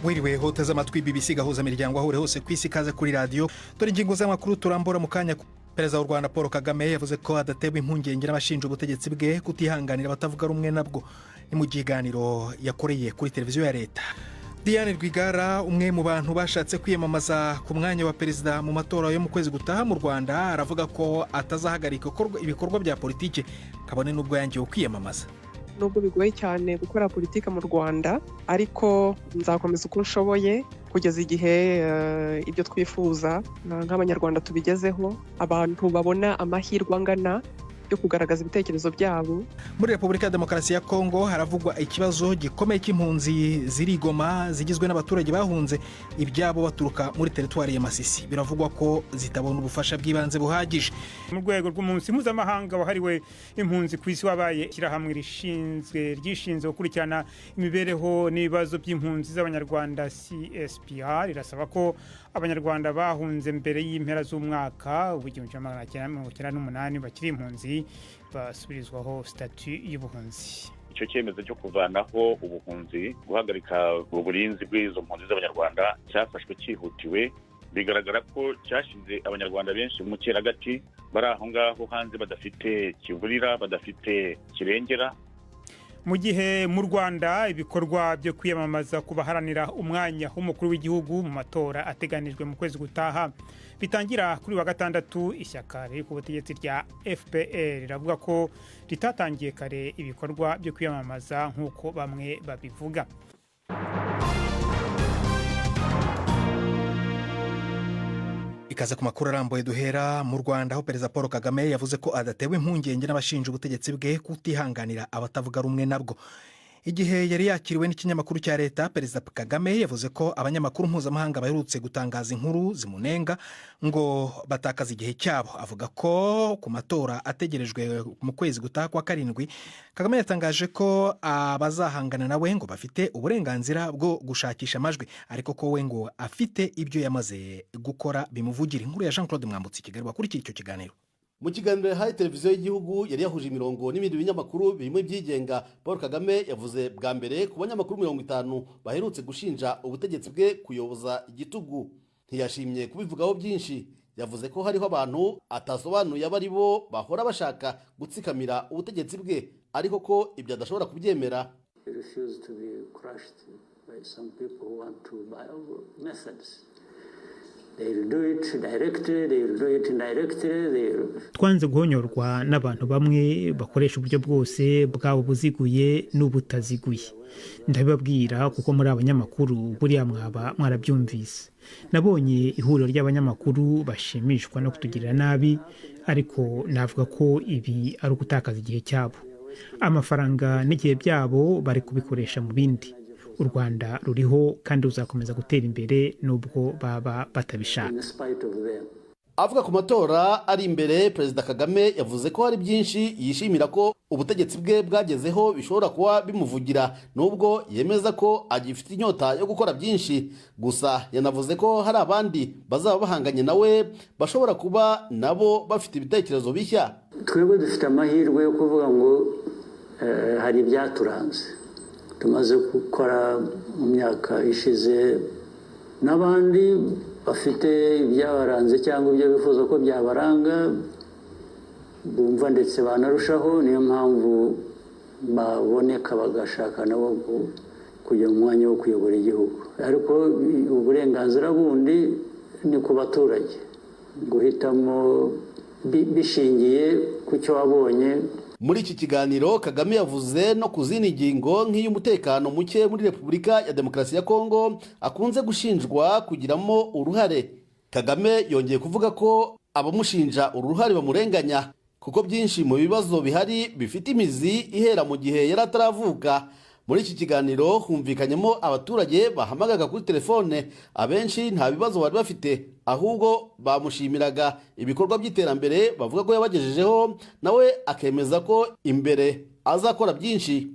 Wiriwe hoteza amatwi BBC gahuza miryango ahure hose kwisi kaze kuri radio. Dore ingingo z'amakuru turambura mu kanya. Perezida w'u Rwanda Paul Kagame yavuze ko adatewe impungenge n'abashinja ubutegetsi bwe kutihanganira batavuga rumwe nabwo. Ni mu kiganiro yakoreye kuri televiziyo ya leta. Diane Rwigara, umwe mu bantu bashatse kwiyamamaza ku mwanya wa perezida mu matora yo mu kwezi gutaha mu Rwanda, aravuga ko atazahagarika ibikorwa bya politike kabone n'ubwo yangiye kwiyamamaza. Nubwo bigoye cyane gukora politika mu Rwanda, ariko nzakomeza uko nshoboye kugeza igihe ibyo twifuza nk'abanyarwanda tubigezeho, abantu babona amahirwe angana yo kugaragaza ibitekerezo byabo. Muri Repubulika ya Demokarasi ya Kongo haravugwa ikibazo gikomeye cy'impunzi zirigoma zigizwe n'abaturage bahunze ibyabo baturuka muri teritwari ya Masisi. Biravugwa ko zitabona ubufasha bw'ibanze buhagije. Mu rwego rw'umunsi mpuzamahanga wahariwe impunzi ku isi wabaye ishyirahamwe ryishinzwe gukurikirana imibereho n'ibibazo by'impunzi z'abanyarwanda CSPR rirasaba ko abanyarwanda bahunze mbere y'impera z'umwaka w'1998 bakiri impunzi basubirizwaho statut y'ubuhunzi. Icyo cyemezo cyo kuvanaho ubuhunzi, guhagarika uburinzi bw'izo mpunzi z'abanyarwanda cyafashwe cyihutiwe, bigaragara ko cyashize abanyarwanda benshi mu cyeragati bari aho ngaho hanze badafite kivurira, badafite kirengera. Mu gihe mu Rwanda ibikorwa byo kwiyamamaza kubaharanira umwanya w'umukuru w'igihugu mu matora ateganijwe mu kwezi gutaha bitangira kuri wa gatandatu, ishyaka riri ku butegetsi rya FPR riravuga ko ritatangiye kare ibikorwa byo kwiyamamaza nk'uko bamwe babivuga. Ikaza ku makuru arambuye duhera mu Rwanda, aho Perezida Paul Kagame yavuze ko adatewe impungenge n'abashinja ubutegetsi bwe kutihanganira abatavuga rumwe nabwo. Igihe yari yakiriwe n'ikinyamakuru cya leta, Perezida Kagame yavuze ko abanyamakuru mpuzamahanga baherutse gutangaza inkuru zimunenga ngo batakaza igihe cyabo. Avuga ko ku matora ategerejwe mu kwezi gutaha kwa karindwi, Kagame yatangaje ko abazahangana nawe ngo bafite uburenganzira bwo gushakisha amajwi, ariko ko we ngo afite ibyo yamaze gukora bimuvugira. Inkuru ya Jean Claude Mwambutsi Kigali wakurikiye icyo kiganiro. Mu kiganiro yahaye televiziyo y'igihugu yari yahuje imirongo n'ibindi binyamakuru birimo ibyigenga, Paul Kagame yavuze bwa mbere ku banyamakuru 50 baherutse gushinja ubutegetsi bwe kuyoboza igitugu. Ntiyashimye kubivugaho byinshi, yavuze ko hariho abantu atasobanuye abari bo bahora bashaka gutsikamira ubutegetsi bwe, ariko ko ibyo adashobora kubyemera. Twanze guhonyorwa n'abantu bamwe bakoresha uburyo bwose bwabo buziguye n'ubutaziguye. Ndabibabwira kuko muri abanyamakuru buriya mwaba mwarabyumvise. Nabonye ihuriro ry'abanyamakuru bashimishwa no kutugirira nabi, ariko navuga ko ibi ari ugutakaza igihe cyabo. Amafaranga n'igihe byabo bari kubikoresha mu bindi. U Rwanda ruriho kandi ruzakomeza gutera imbere nubwo baba batabishaka. Avuga ku matora ari imbere, Perezida Kagame yavuze ko hari byinshi yishimira ko ubutegetsi bwe bwagezeho bishobora kuba bimuvugira, nubwo yemeza ko agifite inyota yo gukora byinshi. Gusa yanavuze ko hari abandi bazaba bahanganye nawe bashobora kuba nabo bafite ibitekerezo bishya. Twebwe dufite amahirwe yo kuvuga ngo hari ibyaturanze tumaze gukora mu myaka ishize, n'abandi bafite ibyabaranze cyangwa ibyo bifuza ko byabaranga bumva ndetse banarushaho. Niyo mpamvu baboneka bagashaka nabo kujya mu mwanya wo kuyobora igihugu, ariko uburenganzira bundi ni ku baturage guhitamo bishingiye ku cyo wabonye. Muri iki kiganiro Kagame yavuze no ku zindi ngingo nk'iy'umutekano muke muri Repubulika ya Demokarasi ya Kongo akunze gushinjwa kugiramo uruhare. Kagame yongeye kuvuga ko abamushinja uruhare bamurenganya, kuko byinshi mu bibazo bihari bifite imizi ihera mu gihe yari ataravuka. Muri iki kiganiro humvikanyemo abaturage bahamagaga kuri telefone, abenshi nta bibazo bari bafite, ahubwo bamushimiraga ibikorwa by'iterambere bavuga ko yabagejejeho, nawe akemeza ko imbere azakora byinshi.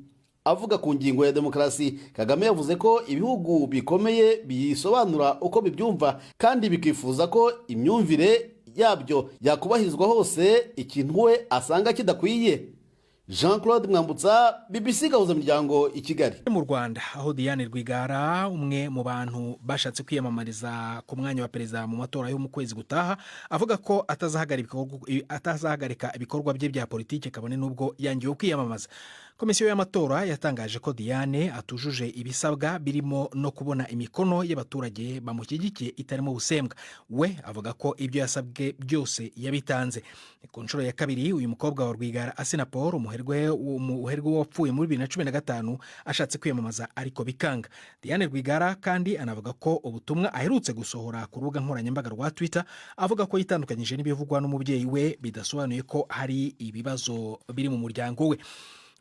Avuga ku ngingo ya demokarasi, Kagame yavuze ko ibihugu bikomeye biyisobanura uko bibyumva kandi bikifuza ko imyumvire yabyo yakubahirizwa hose, ikintu we asanga kidakwiye. Jean Claude Mwambutsa, BBC Gahuzamiryango i Kigali. Mu Rwanda aho Diane Rwigara, umwe mu bantu bashatse kwiyamamariza ku mwanya wa perezida mu matora yo mu kwezi gutaha, avuga ko atazahagarika ibikorwa bye bya politiki kabone n'ubwo yangiwe kwiyamamaza. Komisiyo y'amatora yatangaje ko Diane atujuje ibisabwa birimo no kubona imikono y'abaturage bamushyigikiye itarimo ubusembwa. We avuga ko ibyo yasabwe byose yabitanze. Ku nshuro ya kabiri uyu mukobwa wa Rwigara Assinapol, umuherwe wapfuye muri 2015, ashatse kwiyamamaza ariko bikanga. Diane Rwigara kandi anavuga ko ubutumwa aherutse gusohora ku rubuga nkoranyambaga rwa Twitter avuga ko yitandukanyije n'ibivugwa n'umubyeyi we, bidasobanuye ko hari ibibazo biri mu muryango we.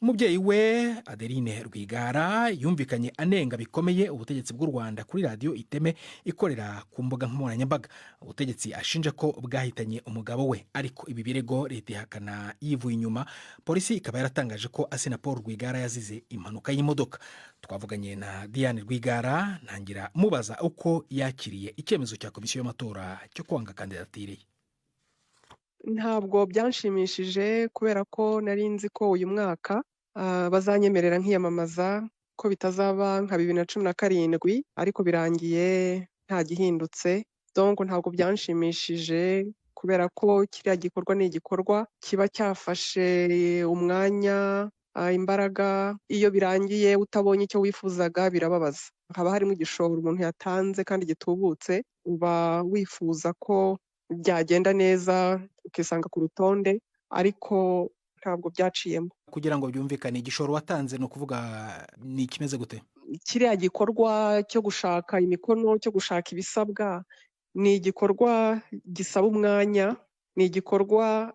Umubyeyi we Adeline Rwigara yumvikanye anenga bikomeye ubutegetsi bw'u Rwanda kuri radio Iteme ikorera ku mbuga nkoranyambaga. Ubutegetsi ashinja ko bwahitanye umugabo we, ariko ibi birego leta ihakana yivuye inyuma. Polisi ikaba yaratangaje ko Assinapol Rwigara yazize impanuka y'imodoka. Twavuganye na Diane Rwigara, ntangira mubaza uko yakiriye icyemezo cya komisiyo y'amatora cyo kwanga kandidatire ye. Ntabwo byanshimishije kubera ko nari nzi ko uyu mwaka bazanyemerera nkiyamamaza, ko bitazaba nka 2017, ariko birangiye nta gihindutse. Donc ntabwo byanshimishije kubera ko kiriya gikorwa ni igikorwa kiba cyafashe umwanya, imbaraga. Iyo birangiye utabonye icyo wifuzaga birababaza. Haba harimo igishoro umuntu yatanze kandi gitubutse, uba wifuza ko byagenda neza ukisanga ku rutonde, ariko ntabwo byaciyemo. Kugira ngo byumvikane, igishoro watanze no kuvuga ni kimeze gute? Kiriya gikorwa cyo gushaka imikono, cyo gushaka ibisabwa, ni igikorwa gisaba umwanya, ni igikorwa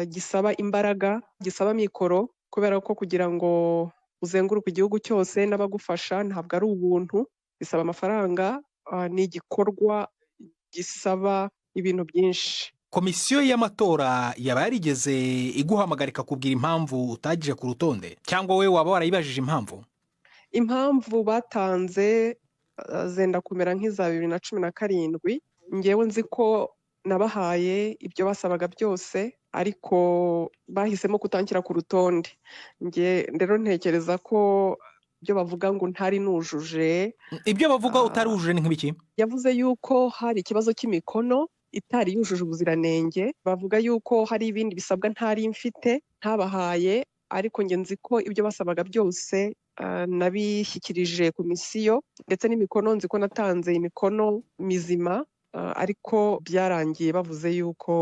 gisaba imbaraga, gisaba mikoro, kubera ko kugira ngo uzenguruke igihugu cyose n'abagufasha ntabwo ari ubuntu, bisaba amafaranga. Ni igikorwa gisaba ibintu byinshi. Komisiyo y'amatora yaba yarigeze iguhamagarika kubwira impamvu utagije ku rutonde, cyangwa we waba warayibajije impamvu? Impamvu batanze zenda kumera nk'iza 2017. Ngewe nzi ko nabahaye ibyo basabaga byose, ariko bahisemo kutanshyira ku rutonde. Nge rero ntekereza ko ibyo bavuga ngo ntari nujuje. Ibyo bavuga utari wujuje ni nk'ibiki? Yavuze yuko hari ikibazo cy'imikono itari yujuje ubuziranenge. Bavuga yuko hari ibindi bisabwa ntari mfite ntabahaye, ariko nge nzi ko ibyo basabaga byose nabishyikirije komisiyo, ndetse n'imikono nzi ko natanze imikono mizima, ariko byarangiye bavuze yuko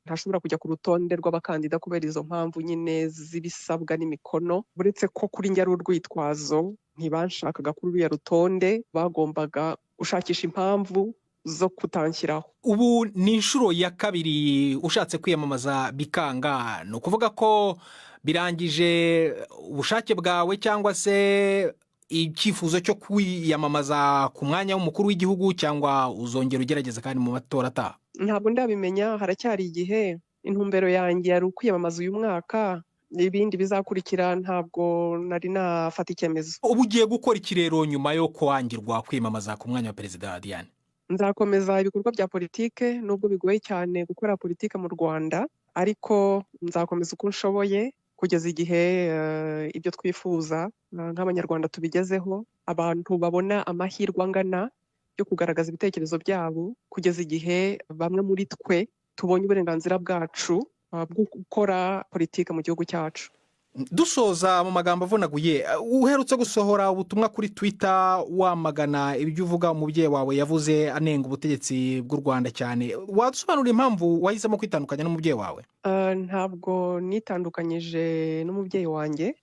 ntashobora kujya ku rutonde rw'abakandida kubera izo mpamvu nyine z'ibisabwa n'imikono. Uretse ko kuri njye ari urwitwazo, ntibanshakaga kuri uriya rutonde, bagombaga gushakisha impamvu zo kutanshyiraho. Ubu ni inshuro ya kabiri ushatse kwiyamamaza bikanga, ni ukuvuga ko birangije ubushake bwawe cyangwa se icyifuzo cyo kwiyamamaza ku mwanya w'umukuru w'igihugu, cyangwa uzongera ugerageza kandi mu matora ataha? Ntabwo ndabimenya, haracyari igihe. Intumbero yanjye yari ukwiyamamaza uyu mwaka, ibindi bizakurikira ntabwo nari nafata icyemezo. Ubu ugiye gukora iki rero nyuma yo kwangirwa kwiyamamaza ku mwanya wa perezida Diane? Nzakomeza ibikorwa bya politike, nubwo bigoye cyane gukora politike mu Rwanda, ariko nzakomeza uko nshoboye kugeza igihe ibyo twifuza nk'abanyarwanda tubigezeho, abantu babona amahirwe angana yo kugaragaza ibitekerezo byabo, kugeza igihe bamwe muri twe tubonye uburenganzira bwacu bwo gukora politike mu gihugu cyacu. Dusoza mu magambo avunaguye, uherutse gusohora ubutumwa kuri Twitter wamagana ibyo uvuga umubyeyi wawe yavuze anenga ubutegetsi bw'u Rwanda cyane. Wadusobanurira impamvu wahisemo kwitandukanya n'umubyeyi wawe? Ntabwo nitandukanyije n'umubyeyi wanjye.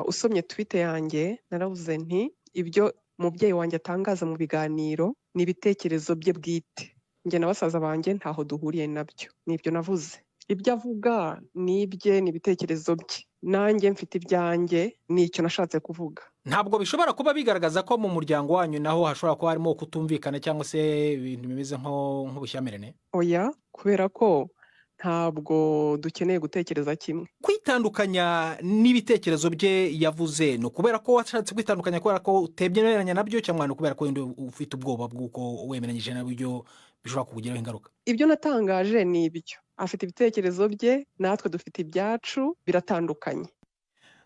Usomye Twitter yanjye naravuze nti ibyo umubyeyi wanjye atangaza mu biganiro ni ibitekerezo bye bwite, njye na basaza banjye ntaho duhuriye nabyo. Nibyo navuze. Ibyo avuga ni ibye, ni ibitekerezo bye. Nanjye mfite ibyanjye, ni icyo nashatse kuvuga. Ntabwo bishobora kuba bigaragaza ko mu muryango wanyu naho hashobora kuba harimo kutumvikana cyangwa se ibintu bimeze nk'ubushyamirane? Oya, kubera ko ntabwo dukeneye gutekereza kimwe. Kwitandukanya n'ibitekerezo bye yavuze no kubera ko washatse kwitandukanya kubera ko utebyemeranya nabyo, cyangwa no kubera ko ufite ubwoba bw'uko wemeranyije nabyo bishobora kukugiraho ingaruka? Ibyo natangaje ni ibyo. Afite ibitekerezo bye, natwe dufite ibyacu, biratandukanye.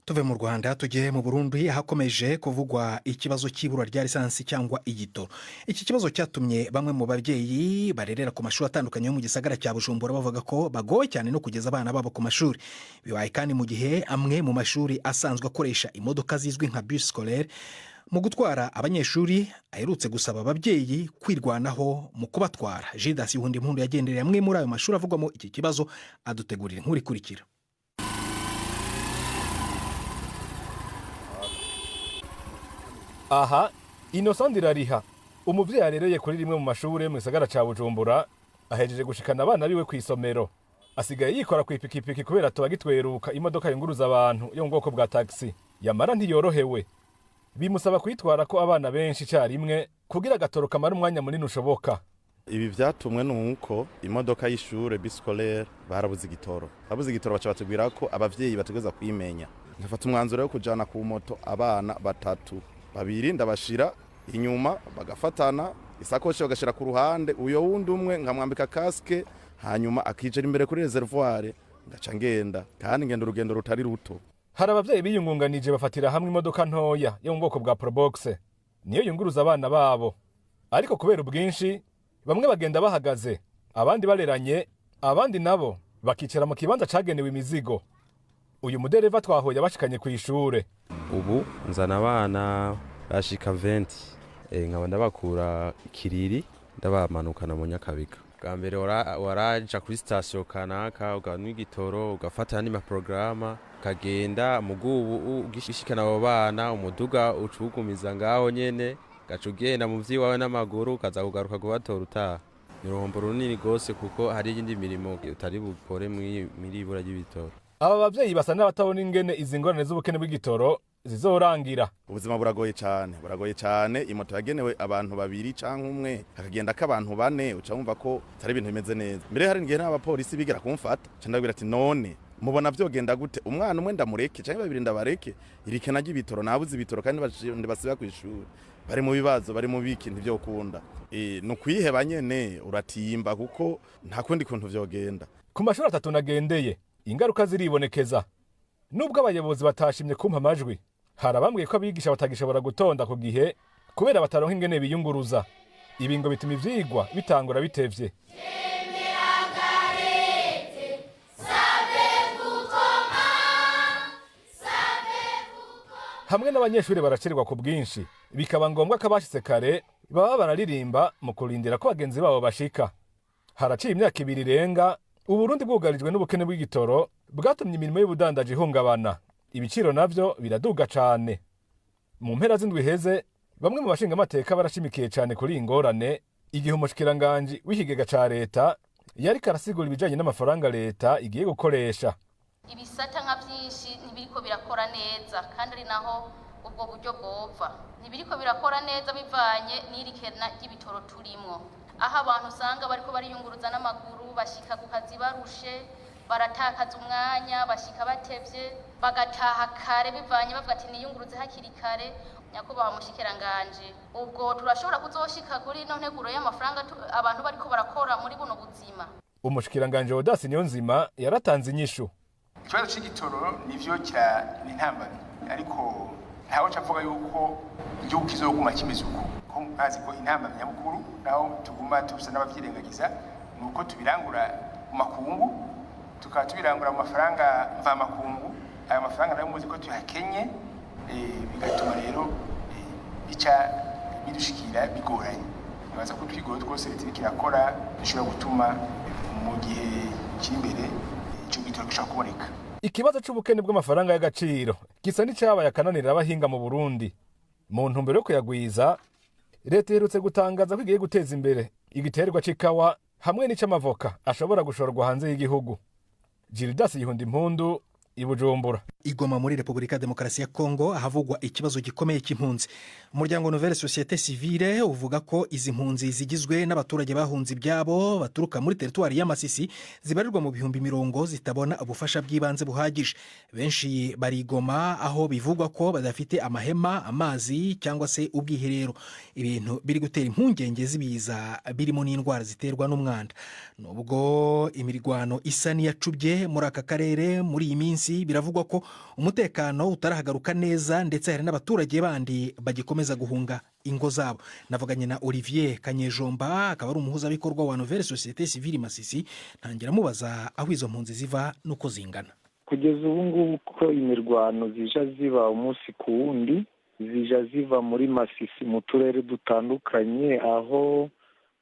tuve mu Rwanda tujye mu Burundi hakomeje kuvugwa ikibazo cy'ibura rya lisansi cyangwa igitoro. Iki kibazo cyatumye bamwe mu babyeyi barerera ku mashuri atandukanye yo mu gisagara cya Bujumbura bavuga ko bagoye cyane no kugeza abana babo ku mashuri. Bibaye kandi mu gihe amwe mu mashuri asanzwe akoresha imodoka zizwi nka bus scolaire mu gutwara abanyeshuri aherutse gusaba ababyeyi kwirwanaho mu kubatwara. Judas Yuhundimpundu yagendereye amwe muri ayo mashuri avugwamo iki kibazo, adutegurira inkuru ikurikira. Aha Innocent Irariha, umuvyeyi arereye kuri rimwe mu mashuri mu gisagara ca Bujumbura, ahejeje gushikana abana biwe ku isomero. Asigaye yikora ku ipikipiki kubera tubagitweruka imodoka yunguruza abantu yo mu bwoko bwa taxi. Yamara ntiyorohewe. Bimusaba kwitwara ko abana benshi carimwe kugira agatoro kamara umwanya munini ushoboka. Ibi vyatumwe nuko imodoka y'ishure bus scolaire barabuze igitoro. Babuze igitoro baca batubwira ko abavyeyi bategeza kwimenya. Nkafata umwanzuro wo kujana ku moto abana batatu. Babiri ndabashira inyuma bagafatana, isakoshi bagashira ku ruhande, uyo wundi umwe nkamwambika casque, hanyuma akijera imbere kuri reservoir ngaca ngenda, kandi ngenda urugendo rutari ruto. Hari abavyeyi biyungunganije bafatira hamwe imodoka ntoya yo mu bwoko bwa Probox, niyo yunguruza abana babo. Ariko kubera ubwinshi bamwe bagenda bahagaze, abandi bareranye, abandi nabo bakicara mu kibanza cagenewe imizigo. Uyu mudereva twahoye bashikanye ku ishure. Ubu nzana abana bashika 20, nkaba ndabakura Kiriri ndabamanukana mu Nyakabiga. Bwa mbere waraja kuri station kanaka uganwa igitoro ugafata n'ima programa kagenda mugubu ugishikana abo bana umuduga ucugumiza ngaho nyene gacugenda mu vyi wawe n'amaguru kaza kugaruka kubatora utaha. Niruhombo runini gose kuko hari indi mirimo utari bukore muri ibura ry'ibitoro. Aba bavyeyi basa n'abatabona ingene izi ngorane z'ubukene bw'igitoro zizorangira. Ubuzima buragoye cyane, imoto yagenewe abantu babiri canke umwe akagenda k'abantu bane, uca wumva ko atari ibintu bimeze neza. Mbere hari ngiye n'abapolisi bigera kumfata, candabwira ati none mubona vyogenda gute, umwana umwe ndamureke canke babiri ndabareke, irikena ry'ibitoro nabuze ibitoro kandi basiba ku ishuri, bari mu bibazo, bari mu biki ntivyokunda. No kwiheba nyene uratimba kuko nta kundi kuntu vyogenda. Ku mashuri atatu nagendeye ingaruka ziribonekeza. Nubwo abayobozi batashimye kumpa amajwi, harabambwiye ko abigisha batagishobora gutonda ku gihe kubera bataronka ingene biyunguruza. Ibi ngo bituma ivyigwa bitangura bitevye. Hamwe n'abanyeshuri baracerwa ku bwinshi, bikaba ngombwa ko abashitse kare baba bararirimba mu kurindira ko bagenzi babo bashika. Haraciye imyaka 2 irenga Uburundi bwugarijwe n'ubukene bw'igitoro bwatumye imirimo y'ubudandaji ihungabana. Ibiciro navyo biraduga cane. Mu mpera z'indwi heze bamwe mu bashinga amateka barashimikiye cane kuri ingorane igihe umushikiranganje w'ikigega ca leta yari karasigura ibijanye n'amafaranga leta igiye gukoresha. Ibisata nka byinshi ntibiriko birakora neza kandi ari naho ubwo buryo bwova. Ntibiriko birakora neza bivanye n'irikena ry'ibitoro turimwo. Aho abantu usanga bariko bariyunguruza n'amaguru bashika ku kazi barushe, baratakaza umwanya, bashika batevye, bagataha kare bivanye bavuga ati niyunguruze hakiri kare. Nyakubahwa mushikiranganje, ubwo turashobora kuzoshika kuri no nteguro y'amafaranga abantu bariko barakora muri buno buzima. Umushikiranganje Odas Niyonzima yaratanze inyishu. Ikibazo c'igitoro nivyo kira n'intambara, ariko ntaho cavuga yuko igihugu kizoguma kimeze uko. Ko azi ko intambara nyamukuru naho tuguma tubusa n'abavyirengagiza nuko tubirangura mu makungu, tukatubirangura mu mafaranga mva makungu. Ayo mafaranga nayo muzi ko tuyakenye, bigatuma rero bica bidushikira bigoranye. Nibaza ko twigoro twose leta kirakora dushobora gutuma mu gihe kiri imbere ico gitoro gishobora kuboneka. Ikibazo c'ubukene bw'amafaranga y'agaciro gisa n'icabaye akananira abahinga mu Burundi. Mu ntumbero yo kuyagwiza, leta iherutse gutangaza ko igiye guteza imbere igiterwa c'ikawa hamwe n'ic'amavoka ashobora gushorwa hanze y'igihugu. Judas Yuhundimpundu, Bujumbura. Igoma muri Repubulika ya Demokarasi ya Kongo ahavugwa ikibazo gikomeye cy'impunzi. Umuryango Nouvelle Société Civile uvuga ko izi mpunzi zigizwe n'abaturage bahunze ibyabo baturuka muri teritwari ya Masisi zibarirwa mu bihumbi 100 zitabona ubufasha bw'ibanze buhagije. Benshi barigoma aho bivugwa ko badafite amahema, amazi cyangwa se ubwiherero. Ibintu biri gutera impungenge zibiza birimo n'indwara ziterwa n'umwanda. Nubwo imirwano isa n'iyacubye muri aka karere muri iyi minsi Masisi biravugwa ko umutekano utarahagaruka neza ndetse hari n'abaturage bandi bagikomeza guhunga ingo zabo. Navuganye na Olivier Kanyejomba, akaba ari umuhuzabikorwa wa Nouvelle Société Civile Masisi, ntangira mubaza aho izo mpunzi ziva nuko zingana. Kugeza ubu ngubu ko imirwano zija ziba umunsi ku wundi, zija ziva muri Masisi mu turere dutandukanye, aho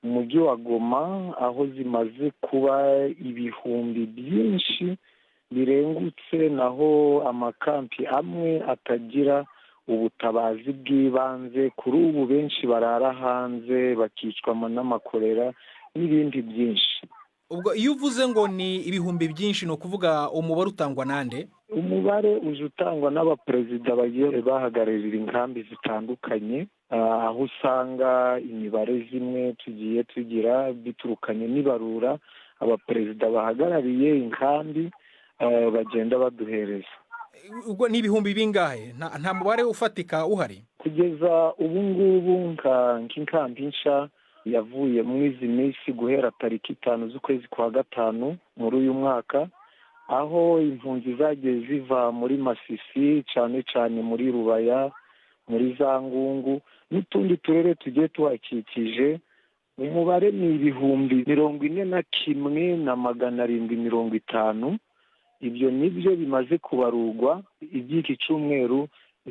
umujyi wa Goma aho zimaze kuba ibihumbi byinshi birengutse, naho amakampi amwe atagira ubutabazi bw'ibanze. Kuri ubu benshi barara hanze bakicwa n'amakorera n'ibindi byinshi. Ubwo iyo uvuze ngo ni ibihumbi byinshi no kuvuga umubare utangwa nande? Umubare uje utangwa n'abaperezida bagiye bahagararira inkambi zitandukanye, aho usanga imibare zimwe tugiye tugira biturukanye n'ibarura abaperezida bahagarariye inkambi bagenda baduhereza. Ubwo ni ibihumbi bingahe? Nta mubare ufatika uhari kugeza ubu ngubu. Nk'inkambi nsha yavuye mu izi minsi guhera tariki 5 z'ukwezi kwa gatanu muri uyu mwaka, aho impunzi zagiye ziva muri Masisi cyane cyane muri Rubaya, muri za Ngungu n'utundi turere tugiye tuhakikije. Umubare ni ibihumbi 41,750. Ibyo nibyo bimaze kubarurwa iby'iki cyumweru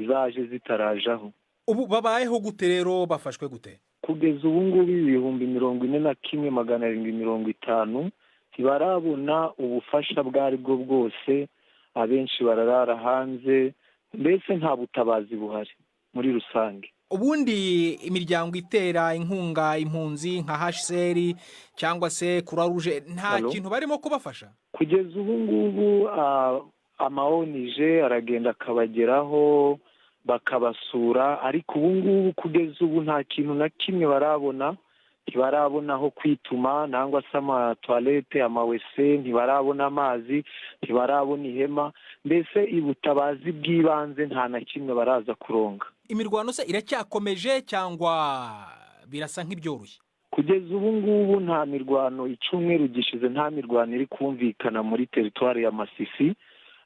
zaje zitarajaho. Ubu babayeho gute rero, bafashwe gute? Kugeza ubu ngubu ibihumbi 41,750 ntibarabona ubufasha bwari bwo bwose. Abenshi bararara hanze, mbese nta butabazi buhari muri rusange. Ubundi imiryango itera inkunga impunzi nka HCR cyangwa se Croix Rouge nta kintu barimo kubafasha? Kugeza ubu ngubu amaonije aragenda akabageraho bakabasura, ariko ubu ngubu kugeza ubu nta kintu na kimwe barabona. Ntibarabona aho kwituma nangwa se amatoilette, amawese, ntibarabona amazi, ntibarabona ihema, mbese ibutabazi bw'ibanze nta na kimwe baraza kuronga. Imirwano se iracyakomeje cyangwa birasa nk'ibyoroshye? Kugeza ubu ngubu nta mirwano, icyumweru gishize nta mirwano iri kumvikana muri teritwari ya Masisi,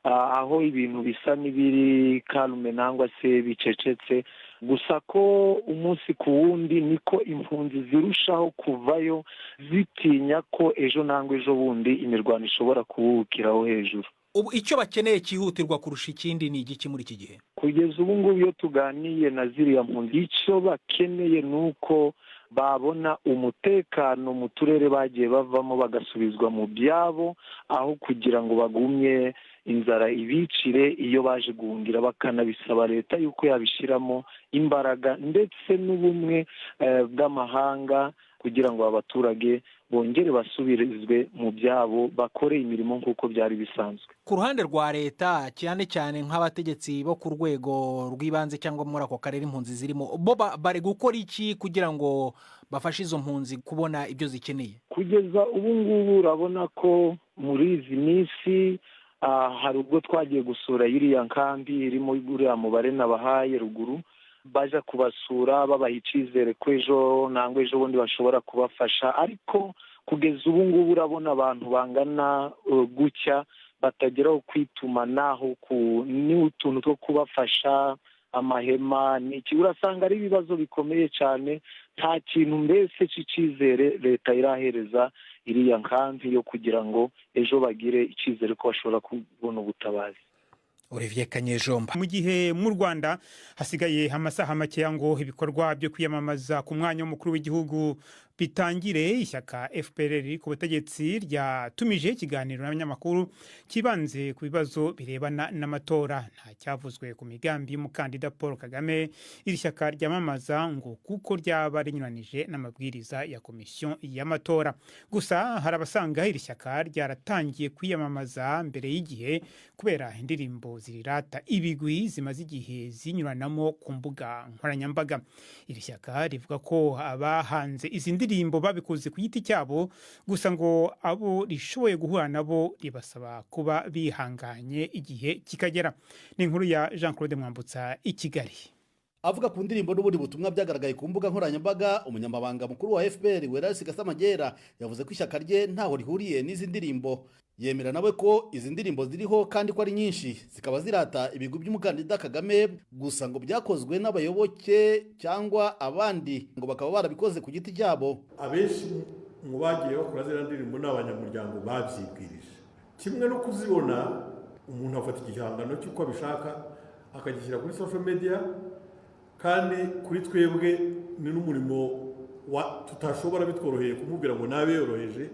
aho ibintu bisa n'ibiri kalume nangwa se bicecetse. Gusa ko umunsi ku wundi niko impunzi zirushaho kuvayo zitinya ko ejo nangwa ejo bundi imirwano ishobora kubukiraho hejuru. Ubu icyo bakeneye cyihutirwa kurusha ikindi ni igiki muri iki gihe? Kugeza ubu ngubu iyo tuganiye na ziriya mpunzi, icyo bakeneye nuko babona umutekano mu turere bagiye bavamo bagasubizwa mu byabo, aho kugira ngo bagumye inzara ibicire iyo baje guhungira. Bakanabisaba leta yuko yabishiramo imbaraga ndetse n'ubumwe bw'amahanga kugira ngo abaturage bongere basubirizwe mu byabo, bakore imirimo nk'uko byari bisanzwe. Ku ruhande rwa leta cyane cyane nk'abategetsi bo ku rwego rw'ibanze cyangwa muri ako karere impunzi zirimo, bo bari gukora iki kugira ngo bafashe izo mpunzi kubona ibyo zikeneye? Kugeza ubu ngubu urabona ko muri izi minsi hari ubwo twagiye gusura iriya nkambi irimo uriya mubare nabahaye ruguru, baje kubasura babaha icyizere ko ejo nangwa ejo bundi bashobora kubafasha, ariko kugeza ubu ngubu urabona abantu bangana gutya batageraho kwitumanaho ni utuntu two kubafasha, amahema n'iki. Urasanga ari ibibazo bikomeye cyane, nta kintu mbese cy'icyizere leta irahereza iriya nkambi yo kugira ngo ejo bagire icyizere ko bashobora kubona ubutabazi. Olivier Kanyejomba. Mu gihe mu Rwanda hasigaye amasaha make ngo ibikorwa byo kwiyamamaza ku mwanya w'umukuru w'igihugu bitangire, ishyaka FPR ku butegetsi ryatumije ikiganiro n'abanyamakuru kibanze ku bibazo birebana n'amatora. Nta cyavuzwe ku migambi y'umukandida Paul Kagame iri shyaka ryamamaza ngo kuko ryaba rinyuranije n'amabwiriza ya komisiyo y'amatora. Gusa hari abasanga iri shyaka ryaratangiye kwiyamamaza mbere y'igihe kubera indirimbo zirirata ibigwi zimaze igihe zinyuranamo ku mbuga nkoranyambaga. Iri shyaka rivuga ko abahanze izi ndirimbo babikoze ku giti cyabo, gusa ngo abo rishoboye guhura nabo ribasaba kuba bihanganye igihe kikagera. Ni inkuru ya Jean Claude Mwambutsa i Kigali. Avuga ku ndirimbo n'ubundi butumwa byagaragaye ku mbuga nkoranyambaga, umunyamabanga mukuru wa FPR Werasi Gasamagera yavuze ko ishyaka rye ntaho rihuriye n'izi ndirimbo. yemera nawe ko izi ndirimbo ziriho kandi ko ari nyinshi zikaba zirata ibigwi by'umukandida Kagame, gusa ngo byakozwe n'abayoboke cyangwa abandi ngo bakaba barabikoze ku giti cyabo. Abenshi mu bagiye bakora ziriya ndirimbo n'abanyamuryango babyibwirije, kimwe no kuzibona umuntu afata igihangano cy'uko abishaka akagishyira kuri social media, kandi kuri twebwe ni n'umurimo tutashobora bitworoheye kumubwira ngo nabe yoroheje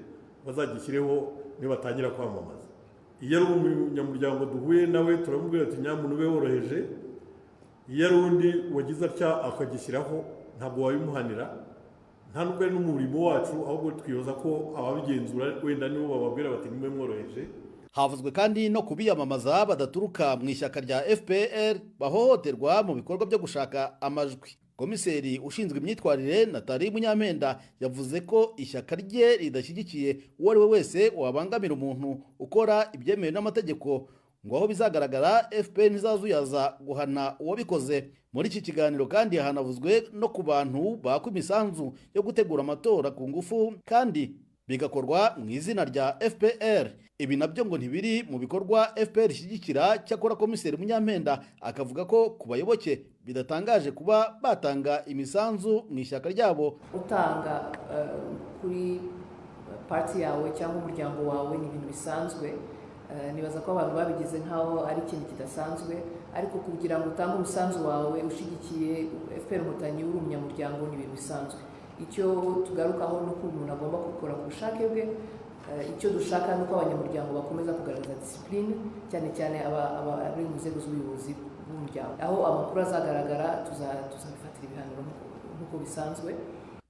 bazagishyireho nibatangira kwamamaza. Iyo ari umunyamuryango duhuye nawe turamubwira ati nyamuntu ube woroheje, iyo ari undi wagize atya akagishyiraho ntabwo wabimuhanira, nta nubwo ari n'umurimo wacu, ahubwo twiyoza ko ababigenzura wenda nibo bababwira bati nimwe mworoheje. Havuzwe kandi no kubiyamamaza badaturuka mu ishyaka rya FPR bahohoterwa mu bikorwa byo gushaka amajwi. Komiseri ushinzwe imyitwarire Nathalie Munyampenda yavuze ko ishyaka rye ridashyigikiye uwo ari we wese wabangamira umuntu ukora ibyemewe n'amategeko, ngo aho bizagaragara FPR ntizazuyaza guhana uwabikoze. Muri iki kiganiro kandi hanavuzwe no ku bantu bakwa imisanzu yo gutegura amatora ku ngufu kandi bigakorwa mu izina rya FPR. Ibi nabyo ngo ntibiri mu bikorwa FPR ishyigikira. Cyakora Komiseri Munyampenda akavuga ko ku bayoboke bidatangaje kuba batanga imisanzu mu ishyaka ryabo. Utanga kuri party yawe cyangwa umuryango wawe ni ibintu bisanzwe, nibaza ko abantu babigize nkaho ari ikintu kidasanzwe, ariko kugira ngo utange umusanzu wawe ushigikiye FPR Inkotanyi uri umunyamuryango ni ibintu bisanzwe. Icyo tugarukaho ni uko umuntu agomba gukora ku bushake bwe. Icyo dushaka ni uko abanyamuryango bakomeza kugaragaza disipurine, cyane cyane abari mu nzego z'ubuyobozi bw'umuryango. Aho amakuru azagaragara tuzabifatira ibihaniro nk'uko bisanzwe.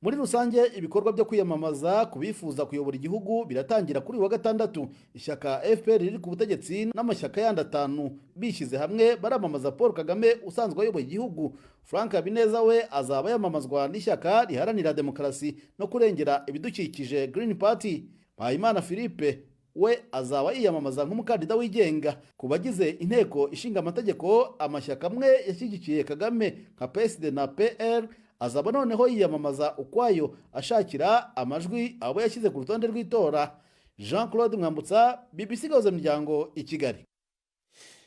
Muri rusange ibikorwa byo kwiyamamaza kubifuza kuyobora igihugu biratangira kuri wa gatandatu. Ishyaka FPR riri ku butegetsi n'amashyaka yandi 5 bishyize hamwe baramamaza Paul Kagame usanzwe ayoboye igihugu. Frank Habineza we azaba yamamazwa n'ishyaka riharanira demokarasi no kurengera ibidukikije Green Party. Mpayimana Philippe we azaba yiyamamaza nk'umukandida wigenga. Ku bagize inteko ishinga amategeko, amashyaka amwe yashyigikiye Kagame nka PSD na PR azaba noneho yiyamamaza ukwayo ashakira amajwi abo yashyize ku rutonde rw'itora. Jean-Claude Mwambutsa, BBC Gahuza Miryango, i Kigali.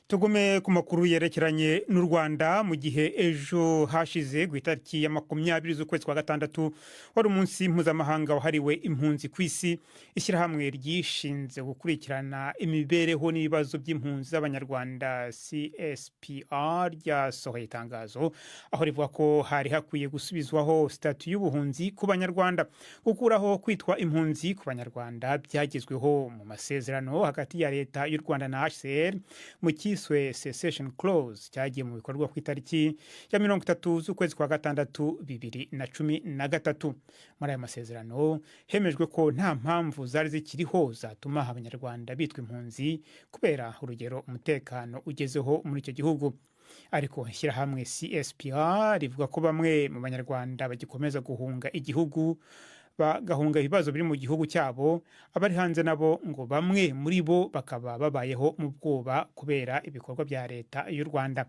Tugume ku makuru yerekeranye n'u Rwanda. Mu gihe ejo hashize ku itariki ya 20 z'ukwezi kwa gatandatu wari umunsi mpuzamahanga wahariwe impunzi ku isi, ishyirahamwe ryishinze gukurikirana imibereho n'ibibazo by'impunzi z'abanyarwanda CSPR ryasohoye itangazo aho rivuga ko hari hakwiye gusubizwaho statut y'ubuhunzi ku banyarwanda. Gukuraho kwitwa impunzi ku banyarwanda byagezweho mu masezerano hagati ya leta y'u Rwanda na HCR mu cessation clause cyagiye mu bikorwa ku itariki ya 30 z'ukwezi kwa gatandatu 2013. Muri aya masezerano hemejwe ko nta mpamvu zari zikiriho zatuma abanyarwanda bitwa impunzi kubera urugero umutekano ugezeho muri icyo gihugu. Ariko ishyirahamwe CSPR rivuga ko bamwe mu banyarwanda bagikomeza guhunga igihugu, bagahunga ibibazo biri mu gihugu cyabo. Abari hanze nabo ngo bamwe muri bo bakaba babayeho mu bwoba kubera ibikorwa bya leta y'u Rwanda.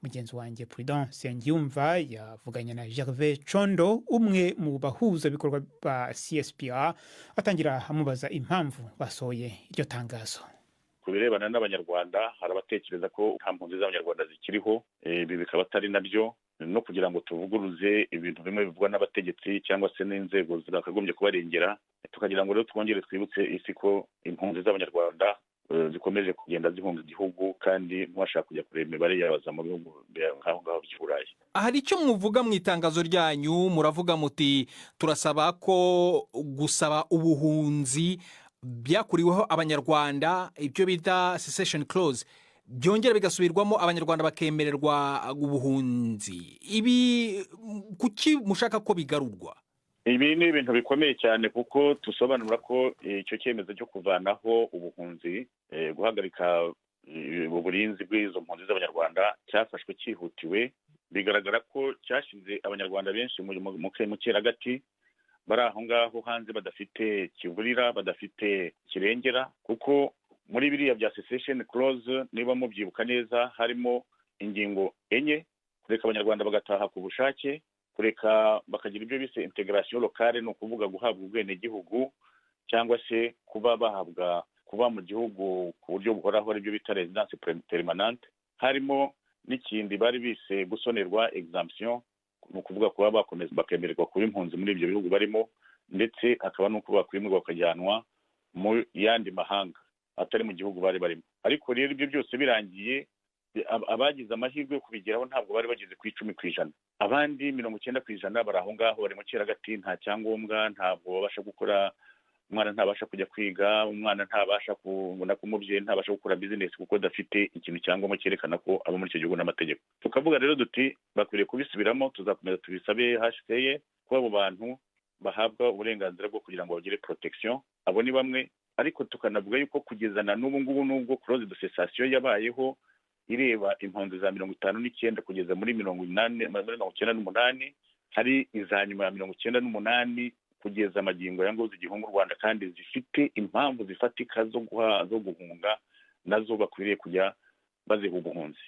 Mugenzi wanjye Prudence Nsengiyumva yavuganye na Gervais Condo, umwe mu bahuza bikorwa ba CSPR, atangira amubaza impamvu basohoye iryo tangazo. Ku birebana n'abanyarwanda hari abatekereza ko nta mpunzi z'abanyarwanda zikiriho, ibi bikaba atari nabyo, no kugira ngo tuvuguruze ibintu bimwe bivugwa n'abategetsi cyangwa se n'inzego zakagombye kubarengera, tukagira ngo rero twongere twibutse isi ko impunzi z'abanyarwanda zikomeje kugenda zihunga igihugu kandi ntibashaka kujya kureba imibare yabaza mu bihugu nk'aho ngaho by'i Burayi. Hari icyo muvuga mu itangazo ryanyu, muravuga muti turasaba ko gusaba ubuhunzi byakuriweho abanyarwanda, ibyo bita cessation clause, byongera bigasubirwamo abanyarwanda bakemererwa ubuhunzi. Ibi kuki mushaka ko bigarurwa? Ibi ni ibintu bikomeye cyane kuko tusobanura ko icyo cyemezo cyo kuvanaho ubuhunzi, guhagarika uburinzi bw'izo mpunzi z'abanyarwanda cyafashwe cyihutiwe. Bigaragara ko cyashize abanyarwanda benshi mu cyeragati, bari aho ngaho hanze badafite kivurira, badafite kirengera, kuko muri biriya bya cessation clause niba mubyibuka neza harimo ingingo 4: kureka abanyarwanda bagataha ku bushake, kureka bakagira ibyo bise integration locale, no kuvuga guhabwa ubwene gihugu cyangwa se kuba bahabwa kuba mu gihugu ku buryo buhoraho aribyo bita residence permanente, harimo n'ikindi bari bise gusonerwa exemption, ni ukuvuga kuba bakomeza bakemererwa kuba impunzi muri ibyo bihugu barimo, ndetse hakaba n'uko bakwimirwa bakajyanwa mu yandi mahanga atari mu gihugu bari barimo. Ariko rero ibyo byose birangiye, abagize amahirwe yo kubigeraho ntabwo bari bageze ku 10%. Abandi 90% bari aho ngaho bari mu cyeragati, nta cyangombwa, ntabwo babasha gukora, umwana ntabasha kujya kwiga, umwana ntabasha kubona ko umubyeyi ntabasha gukora business kuko adafite ikintu cyangombwa cyerekana ko aba muri icyo gihugu n'amategeko. Tukavuga rero duti bakwiriye kubisubiramo, tuzakomeza tubisabe HCR ko abo bantu bahabwa uburenganzira bwo kugira ngo bagire protection. Abo ni bamwe, ariko tukanavuga yuko kugezana n'ubu ngubu nubwo clause de cessation yabayeho ireba impunzi za 59 kugeza muri 98, hari izanyuma ya 98 kugeza amagingo ya ngo zigihunga u Rwanda kandi zifite impamvu zifatika zo guhunga, nazo bakwiriye kujya baziha ubuhunzi.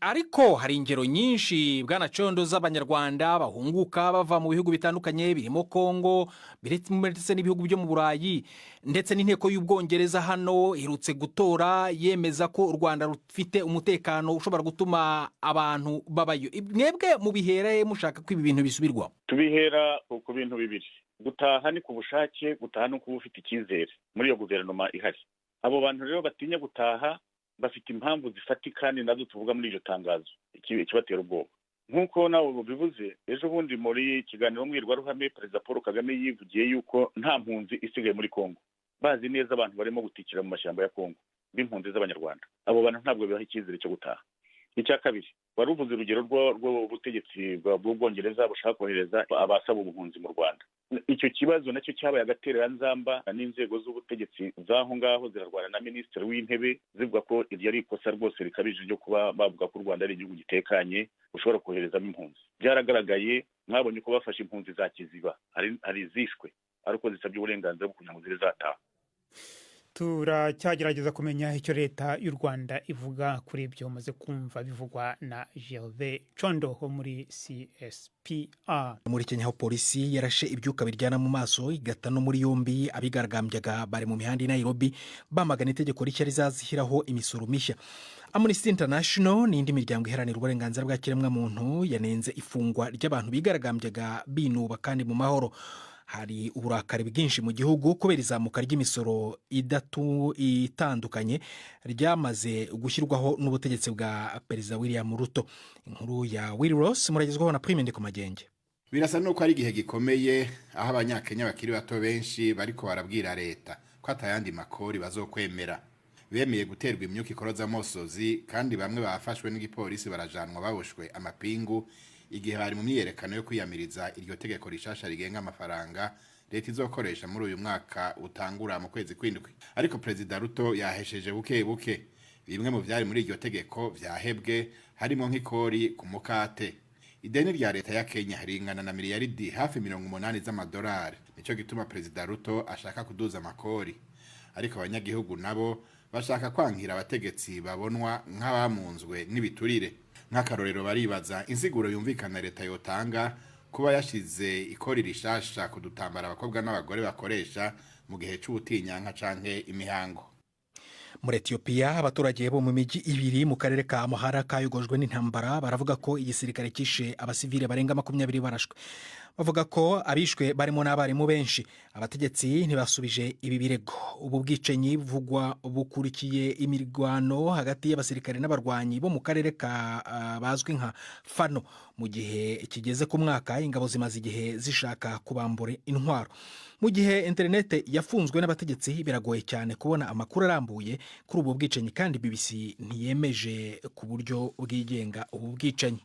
Ariko hari ingero nyinshi Bwana Condo z'Abanyarwanda bahunguka bava mu bihugu bitandukanye birimo Kongo, ndetse n'ibihugu byo mu Burayi, ndetse n'inteko y'Ubwongereza hano irutse gutora yemeza ko u Rwanda rufite umutekano ushobora gutuma abantu babayo. Mwebwe mubihere mushaka ko ibi bintu bisubirwa? Tubihera ku bintu bibiri. Gutaha ni ku bushake, gutaha no kuba ufite icyizere muri iyo guverinoma ihari. Abo bantu rero batinya gutaha bafite impamvu zifatika, ni nazo tuvuga muri iryo tangazo ikibatera ubwoba. Nk'uko nawe bivuze, ejo bundi muri kiganiro mbwirwaruhame Perezida Paul Kagame yivugiye yuko nta mpunzi isigaye muri Kongo, bazi neza abantu barimo gutikira mu mashyamba ya Kongo b'impunzi z'Abanyarwanda. Abo bantu ntabwo bibaha icyizere cyo gutaha. Icya kabiri, wari uvuze urugero rw'ubutegetsi bw'Ubwongereza bushaka kohereza abasaba ubuhunzi mu Rwanda. Icyo kibazo nacyo cyabaye agatereranzamba, n'inzego z'ubutegetsi zaho ngaho zirarwana na Minisitiri w'Intebe zivuga ko iryo ari ikosa rwose rikabije ryo kuba bavuga ko u Rwanda ari igihugu gitekanye ushobora koherezamo impunzi. Byaragaragaye, mwabonye ko bafashe impunzi za Kiziba, hari izishwe ariko zisabye uburenganzira bwo kugira ngo zire zataha. Turacyagerageza kumenya icyo leta y'u Rwanda ivuga kuri ibyo maze kumva bivugwa na Gervais Condo ho muri CSPA. Muri Kenya, polisi yarashe ibyuka biryana mu maso igata no muri yombi abigaragambyaga bari mu mihanda i Nairobi bamagana itegeko rishya rizashyiraho imisoro mishya. Amnesty International n'indi miryango iharanira uburenganzira bwa kiremwamuntu yanenze ifungwa ry'abantu bigaragambyaga binuba kandi mu mahoro. Hari uburakari bwinshi mu gihugu kubera izamuka ry'imisoro itandukanye ryamaze gushyirwaho n'ubutegetsi bwa Perezida William Ruto. Inkuru ya Willy Ross muragezwaho na Prime Ndikumagenge. Birasa nuko ari igihe gikomeye aho abanyakenya bakiri bato benshi bariko barabwira leta ko atayandi makori bazokwemera. Bemeye guterwa imyuka ikoroza amosozi, kandi bamwe bafashwe n'igipolisi barajanwa baboshwe amapingu igihe bari mu myiyerekano yo kwiyamiriza iryo tegeko rishasha rigenga amafaranga leta izokoresha muri uyu mwaka utangura mu kwezi kw'indwi. Ariko Perezida Ruto yahesheje buke buke bimwe mu byari muri iryo tegeko vyahebwe, harimo nk'ikori ku mukate. Ideni rya leta ya Kenya ringana na miliyaridi hafi 80 z'amadolari. Nico gituma Perezida Ruto ashaka kuduza amakori. Ariko abanyagihugu nabo bashaka kwankira abategetsi babonwa nk'abamunzwe n'ibiturire. Nk'akarorero baribaza insiguro yumvikana leta yotanga kuba yashize ikori rishasha kudutambara abakobwa n'abagore bakoresha mu gihe c'ubutinyanka canke imihango. Muri Ethiopia, abaturage bo mu miji ibiri mu karere ka Amhara kayogojwe n'intambara baravuga ko igisirikare kishe abasivile barenga 20 barashwe. Bavuga ko abishwe barimo n'abarimu benshi. Abategetsi ntibasubije ibi birego. Ubu bwicanyi buvugwa bukurikiye imirwano hagati y'abasirikare n'abarwanyi bo mu karere ka bazwi nka Fano. Mu gihe kigeze ku mwaka, ingabo zimaze igihe zishaka kubambura intwaro. Mu gihe internet yafunzwe n'abategetsi, biragoye cyane kubona amakuru arambuye kuri ubu bwicanyi, kandi BBC ntiyemeje ku buryo bwigenga ubu bwicanyi.